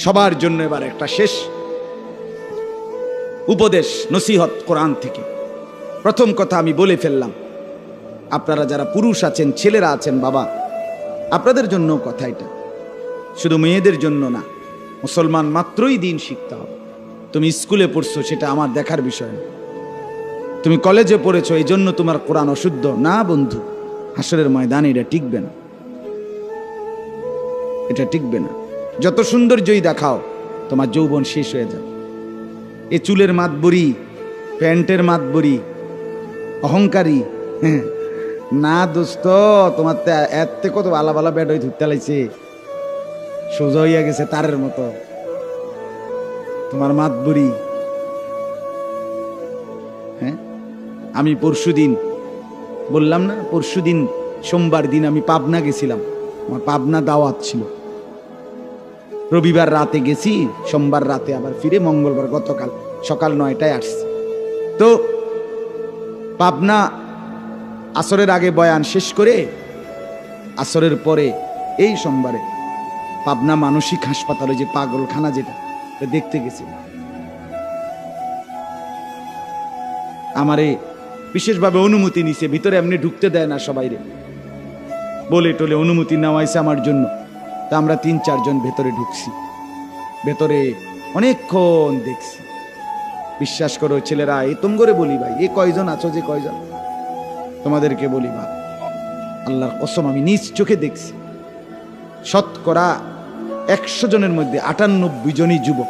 সবার জন্য এবার একটা শেষ উপদেশ, নসিহত কোরআন থেকে। প্রথম কথা আমি বলে ফেললাম, আপনারা যারা পুরুষ আছেন, ছেলেরা আছেন, বাবা, আপনাদের জন্য কথা এটা, শুধু মেয়েদের জন্য না। মুসলমান মাত্রই দিন শিখতে হবে। তুমি স্কুলে পড়ছো সেটা আমার দেখার বিষয় না, তুমি কলেজে পড়েছো এই জন্য তোমার কোরআন অশুদ্ধ না বন্ধু। হাসরের ময়দানে এটা টিকবে না, এটা টিকবে না। যত সৌন্দর্যই দেখাও, তোমার যৌবন শেষ হয়ে যাবে। এ চুলের মাতবরি, প্যান্টের মাতবরি, অহংকারী, হ্যাঁ না দোস্ত, তোমার এতে কত বালা বালা ব্যাট হয়ে ধরতে লাইছে, সোজা হইয়া গেছে তারের মতো তোমার মাতবরি। হ্যাঁ, আমি পরশুদিন বললাম না, পরশুদিন সোমবার দিন আমি পাবনা গেছিলাম, আমার পাবনা দাওয়াত ছিল। রবিবার রাতে গেছি, সোমবার রাতে আবার ফিরে মঙ্গলবার গতকাল সকাল 9টায় আসছি। তো পাবনা আসরের আগে বয়ান শেষ করে আসরের পরে এই সোমবারে পাবনা মানসিক হাসপাতালে, যে পাগলখানা যেটা, দেখতে গেছি। আমারে বিশেষভাবে অনুমতি নিছে, ভিতরে এমনি ঢুকতে দেয় না সবাইরে, বলে টলে অনুমতি নেওয়াইছে আমার জন্য। তা আমরা 3-4 জন ভেতরে ঢুকছি, ভেতরে অনেকক্ষণ দেখছি। বিশ্বাস করো ছেলেরা, এই তুম করে বলি ভাই, এ কয়জন আছো, যে কয়জন তোমাদেরকে বলি ভাই, আল্লাহর কসম আমি নিজ চোখে দেখছি, শতকরা 100 জনের মধ্যে 98 জনই যুবক,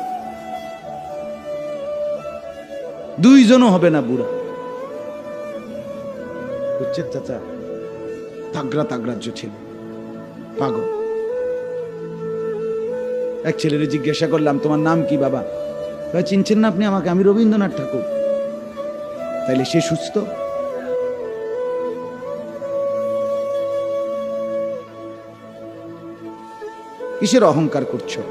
2 জনও হবে না বুড়া। বুঝছেন চাচা, তাগড়া তাগড়াজ্য ছেলে, পাগল। এক ছেলেরে জিজ্ঞাসা করলাম, তোমার নাম কি বাবা? চিনছেন না আপনি আমাকে? আমি রবীন্দ্রনাথ ঠাকুর। তাইলে সে সুস্থ? কিসের অহংকার করছো?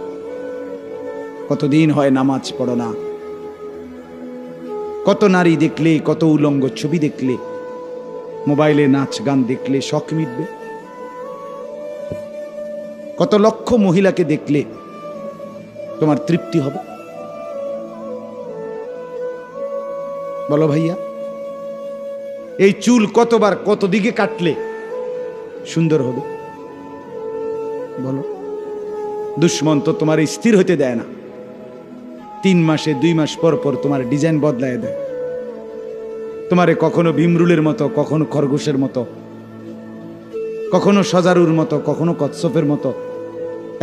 কতদিন হয় নামাজ পড়ো না? কত নারী দেখলে, কত উলঙ্গ ছবি দেখলে, মোবাইলে নাচ গান দেখলে শখ মিটবে? কত লক্ষ মহিলাকে দেখলে তোমার তৃপ্তি হবে? বলো ভাইয়া, এই চুল কতবার কত দিকে কাটলে সুন্দর হবে? বলো। দুশ্মন তো তোমার স্থির হতে দেয় না, 3 মাসে 2 মাস পর পর তোমার ডিজাইন বদলায় দেয়। তোমারে কখনো ভীমরুলের মতো, কখনো খরগোশের মতো, কখনো সজারুর মতো, কখনো কচ্ছপের মতো,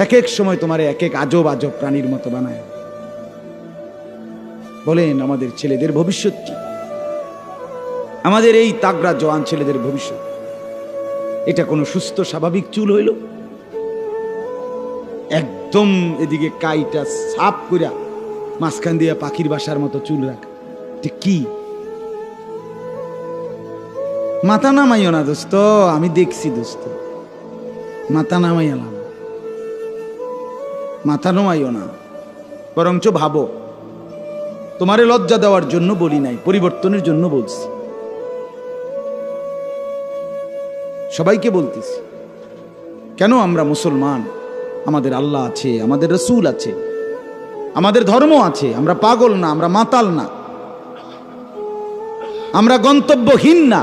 এক এক সময় তোমারে এক এক আজব আজব প্রাণীর মতো বানায়। বলেন আমাদের ছেলেদের ভবিষ্যৎ কি? আমাদের এই তাগড়া জওয়ান ছেলেদের ভবিষ্যৎ, এটা কোনো সুস্থ স্বাভাবিক চুল হইল? একদম এদিকে কাইটা সাপ কইরা মাঝখান দিয়া পাখির বাসার মতো চুল রাখা, ঠিক কি? মাথা নামাইও না দোস্ত, আমি দেখছি দোস্ত, মাথা নামাইও না, মাথা নামাইও না, বরঞ্চ ভাবো। তোমারে লজ্জা দেওয়ার জন্য বলি নাই, পরিবর্তনের জন্য বলছি। সবাইকে বলতেছি, কেন আমরা মুসলমান, আমাদের আল্লাহ আছে, আমাদের রসুল আছে, আমাদের ধর্ম আছে, আমরা পাগল না, আমরা মাতাল না, আমরা গন্তব্যহীন না,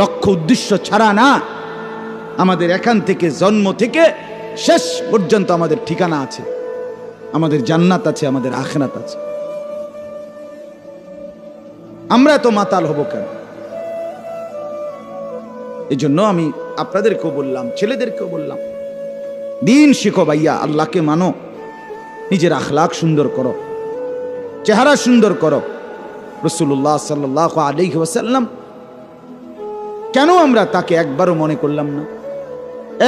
লক্ষ্য উদ্দেশ্য ছাড়া না। আমাদের এখান থেকে জন্ম থেকে শেষ পর্যন্ত আমাদের ঠিকানা আছে, আমাদের জান্নাত আছে, আমাদের আখিরাত আছে। আমরা তো মাতাল হব কেন? এই জন্য আমি আপনাদেরকেও বললাম, ছেলেদেরকেও বললাম, দিন শিখো ভাইয়া, আল্লাহকে মানো, নিজের আখলাক সুন্দর করো, চেহারা সুন্দর করো। রাসূলুল্লাহ সাল্লাল্লাহু আলাইহি ওয়াসাল্লাম, কেন আমরা তাকে একবারও মনে করলাম না?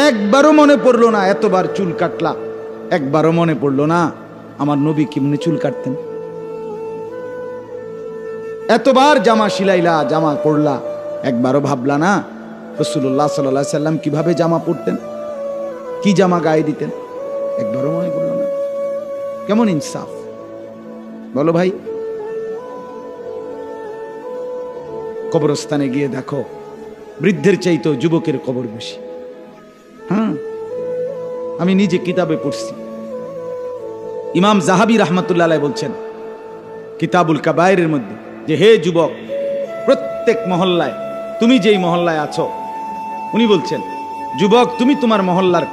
একবারও মনে পড়লো না এতবার চুল কাটলা, একবারও মনে পড়লো না আমার নবী কেমনে চুল কাটতেন? এতবার জামা সিলাইলা, জামা পরলা, একবারও ভাবলা না রাসূলুল্লাহ সাল্লাল্লাহু আলাইহি সাল্লাম কিভাবে জামা পরতেন, কি জামা গায়ে দিতেন? একবারও মনে পড়লো না। কেমন ইনসাফ বলো ভাই? কবরস্থানে গিয়ে দেখো, বৃদ্ধের চাইতেও যুবকের কবর বেশি। হ্যাঁ, আমি নিজে কিতাবে পড়ছি, ইমাম জাহাবি রাহমাতুল্লাহ আলাইহি বলছেন কিতাবুল কাবায়েরের মধ্যে যে হে যুবক, প্রত্যেক মহল্লায়, তুমি যেই মহল্লায় আছো, উনি বলছেন যুবক তুমি তোমার মহল্লার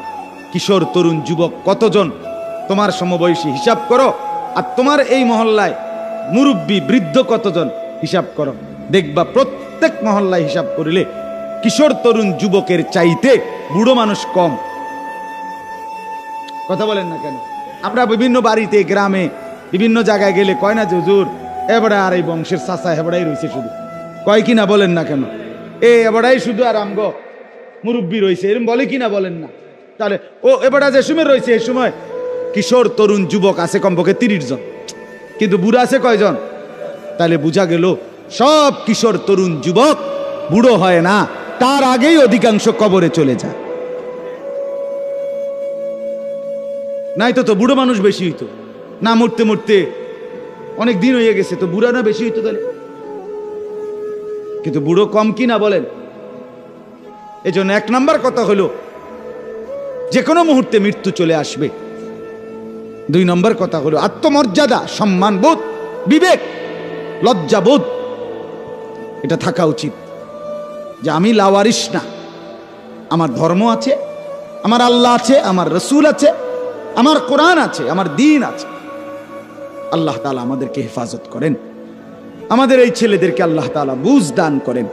কিশোর তরুণ যুবক কতজন তোমার সমবয়সী হিসাব করো, আর তোমার এই মহল্লায় মুরব্বী বৃদ্ধ কতজন হিসাব করো। দেখবা প্রত্যেক মহল্লায় হিসাব করিলে কিশোর তরুণ যুবকের চাইতে বুড়ো মানুষ কম। কথা বলেন না কেন? আমরা বিভিন্ন বাড়িতে গ্রামে বিভিন্ন জায়গায় গেলে কয় না যে হুজুর এবারে আর এই বংশের চাচা হেবড়াই রয়েছে, শুধু কয় কিনা বলেন না কেন? এবারাই শুধু আর আমগো মুরব্বী রয়েছে, এরকম বলে কিনা বলেন না? তাহলে ও এবারে যে সময় রয়েছে এই সময় কিশোর তরুণ যুবক আছে কমপক্ষে 30 জন, কিন্তু বুড়া আছে কয়জন? তাহলে বোঝা গেল সব কিশোর তরুণ যুবক বুড়ো হয় না, তার আগেই অধিকাংশ কবরে চলে যায়। নাই তো বুড়ো মানুষ বেশি হইতো না, মরতে মরতে অনেক দিন হয়ে গেছে, তো বুড়া না বেশি হইতো তাহলে। কিন্তু বুড়ো কম কি না বলেন? এই জন্য 1 নাম্বার কথা হলো যে কোনো মুহূর্তে মৃত্যু চলে আসবে। 2 নম্বর কথা হলো আত্মমর্যাদা, সম্মানবোধ, বিবেক, লজ্জাবোধ, এটা থাকা উচিত যে আমি লাওয়ারিস না, আমার ধর্ম আছে, আমার আল্লাহ আছে, আমার রসুল আছে, আমার কোরআন আছে, আমার দ্বীন আছে। আল্লাহ তাআলা আমাদেরকে হেফাজত করেন, আমাদের এই ছেলেদেরকে আল্লাহ তাআলা বুঝ দান করেন।